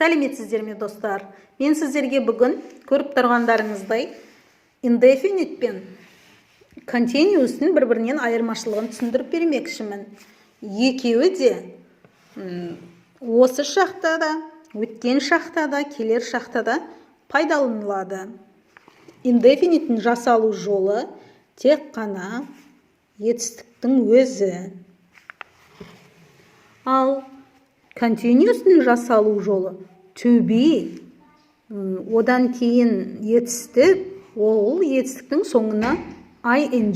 Сәлеметсіздер ме достар? Мен сіздерге бүгін көріп тұрғандарыңыздай indefinite пен continuous'тың бір-бірінен айырмашылығын түсіндіріп бермекшімін. Екеуі де осы шақта да, өткен шақта да, келер шақта да пайдаланылады. Indefinite'дің жасалу жолы тек қана етістіктің өзі. Ал continuous'тың жасалу жолы to be. Одан кейін етістік, ол етістіктің соңына ing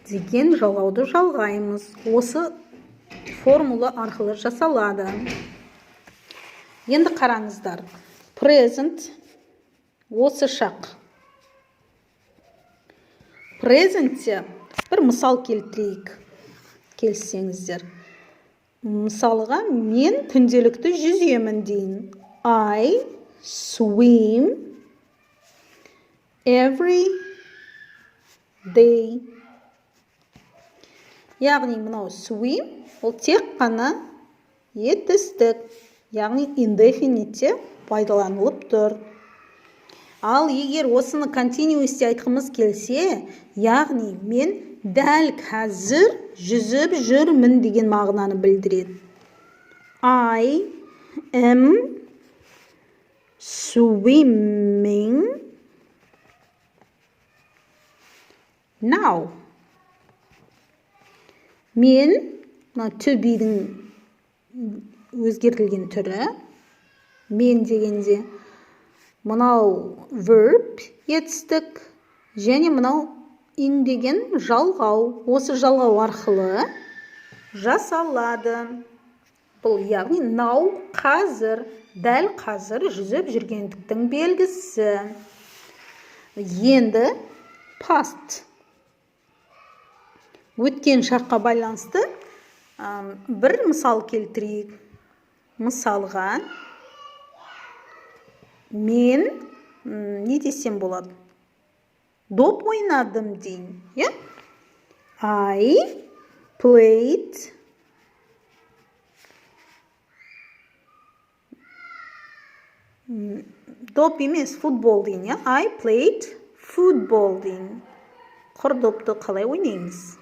деген жалғауды жалғаймыз. Осы формула арқылы жасалады. Енді қараңыздар. Present осы шақ. Present'те бір мысал келтірейік. Келсеңіздер. Мысалға, мен күнделікті жүземін дейін. I swim every day. Яғни мынау swim, ол тек қана етістік, яғни indefinite пайдаланылып тұр. Ал егер осыны continuous'те айтқымыз келсе, яғни мен дәл қазір жүзіп жүрмін деген мағынаны білдіреді. I am swimming now. Мен to be'дің өзгертілген түрі. Мен дегенде мынау verb етістік және мынау ing деген жалғау. Осы жалғау арқылы жасалады. Бұл яғни now қазір, дәл қазір жүзіп жүргендіктің белгісі. Енді past өткен шаққа байланысты бір мысал келтірейік. Мысалға, мен не десем болады? Доп ойнадым дейін. I played доп емес, футбол дейін. I played football дейін. Құр допты қалай ойнаймыз?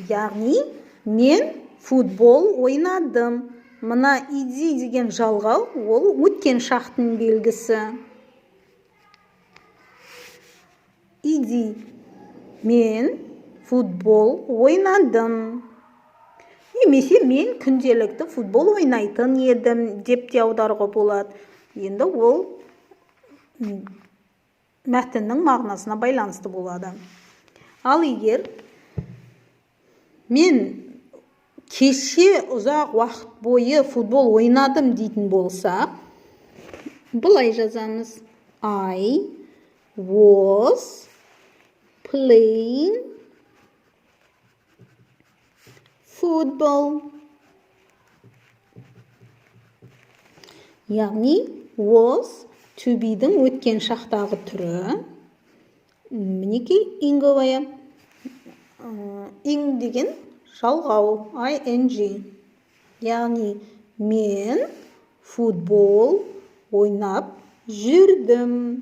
Яғни, мен футбол ойнадым. Мына иди деген жалғау, ол өткен шақтың белгісі. Иди. Мен футбол ойнадым. Немесе мен күнделікті футбол ойнайтын едім деп те аударуға болады. Енді ол мәтіннің мағынасына байланысты болады. Ал егер мен кеше ұзақ уақыт бойы футбол ойнадым дейтін болса, бұлай жазамыз. I was playing football. Яғни was to be'дің өткен шақтағы түрі. Мінекей инговая. Ing деген жалғау, ing. Яғни мен футбол ойнап жүрдім.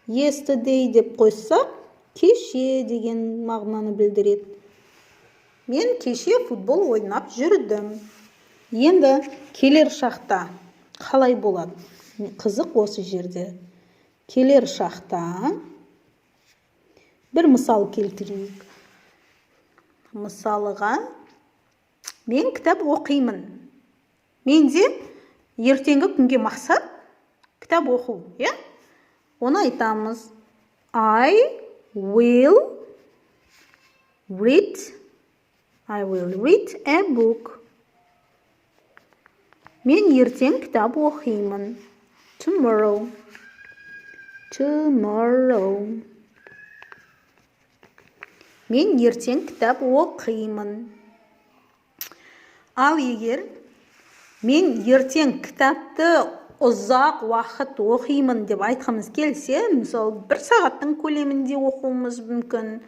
Yesterday деп қойсақ, кеше деген мағынаны білдіреді. Мен кеше футбол ойнап жүрдім. Енді келер шақта қалай болады? Қызық осы жерде. Келер шақта бір мысал келтірейік. Мысалыға, мен кітап оқимын. Менде ертеңгі күнге мақсат кітап оқу. Оны айтамыз. I will read a book. Мен ертең кітап оқимын. Tomorrow. Мен ертең кітап оқимын. Ал егер мен ертең кітапты ұзақ уақыт оқимын деп айтқымыз келсе, мысалы, 1 сағаттың көлемінде оқуымыз мүмкін.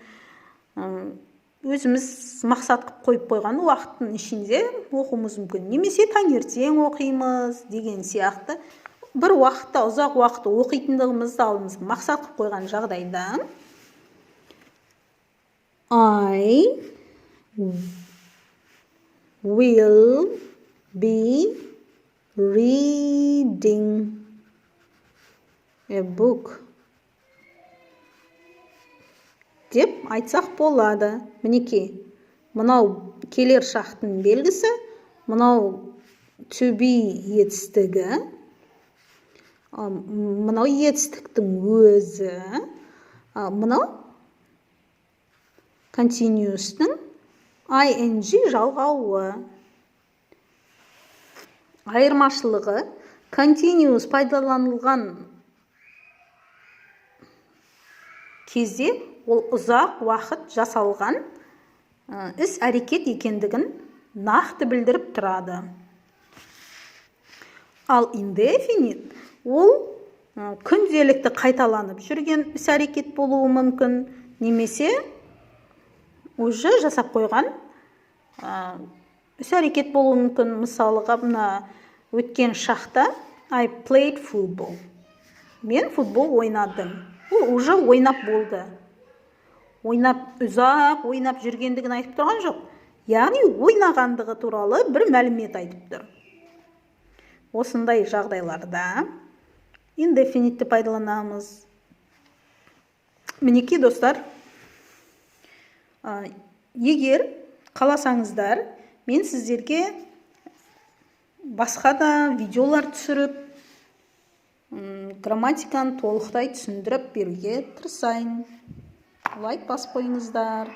өзіміз мақсат қылып қойып қойған уақыттың ішінде оқуымыз мүмкін. Немесе таңертең оқимыз деген сияқты бір уақытта, ұзақ уақыт оқитындығымызды алдымыз мақсат қылып қойған жағдайда I will be reading a book деп айтсақ болады. Мінекей, мынау келер шақтың белгісі, мынау to be етістігі, мынау етістіктің өзі, мынау continuous'тың ing жалғауы. Айырмашылығы, continuous пайдаланылған кезде ол ұзақ уақыт жасалған іс әрекет екендігін нақты білдіріп тұрады. Ал indefinite ол күнделікті қайталанып жүрген іс әрекет болуы мүмкін, немесе уже жасап қойған іс әрекет болуы мүмкін. Мысалыға, мына өткен шақта I played football. Мен футбол ойнадым. Ол уже ойнап болды. Ұзақ ойнап жүргендігін айтып тұрған жоқ. Яғни ойнағандығы туралы бір мәлімет айтып тұр. Осындай жағдайларда indefinite'ті пайдаланамыз. Мінекей достар, егер қаласаңыздар, мен сіздерге басқа да видеолар түсіріп, грамматиканы толықтай түсіндіріп беруге тырысайын. Лайк басып қойыңыздар.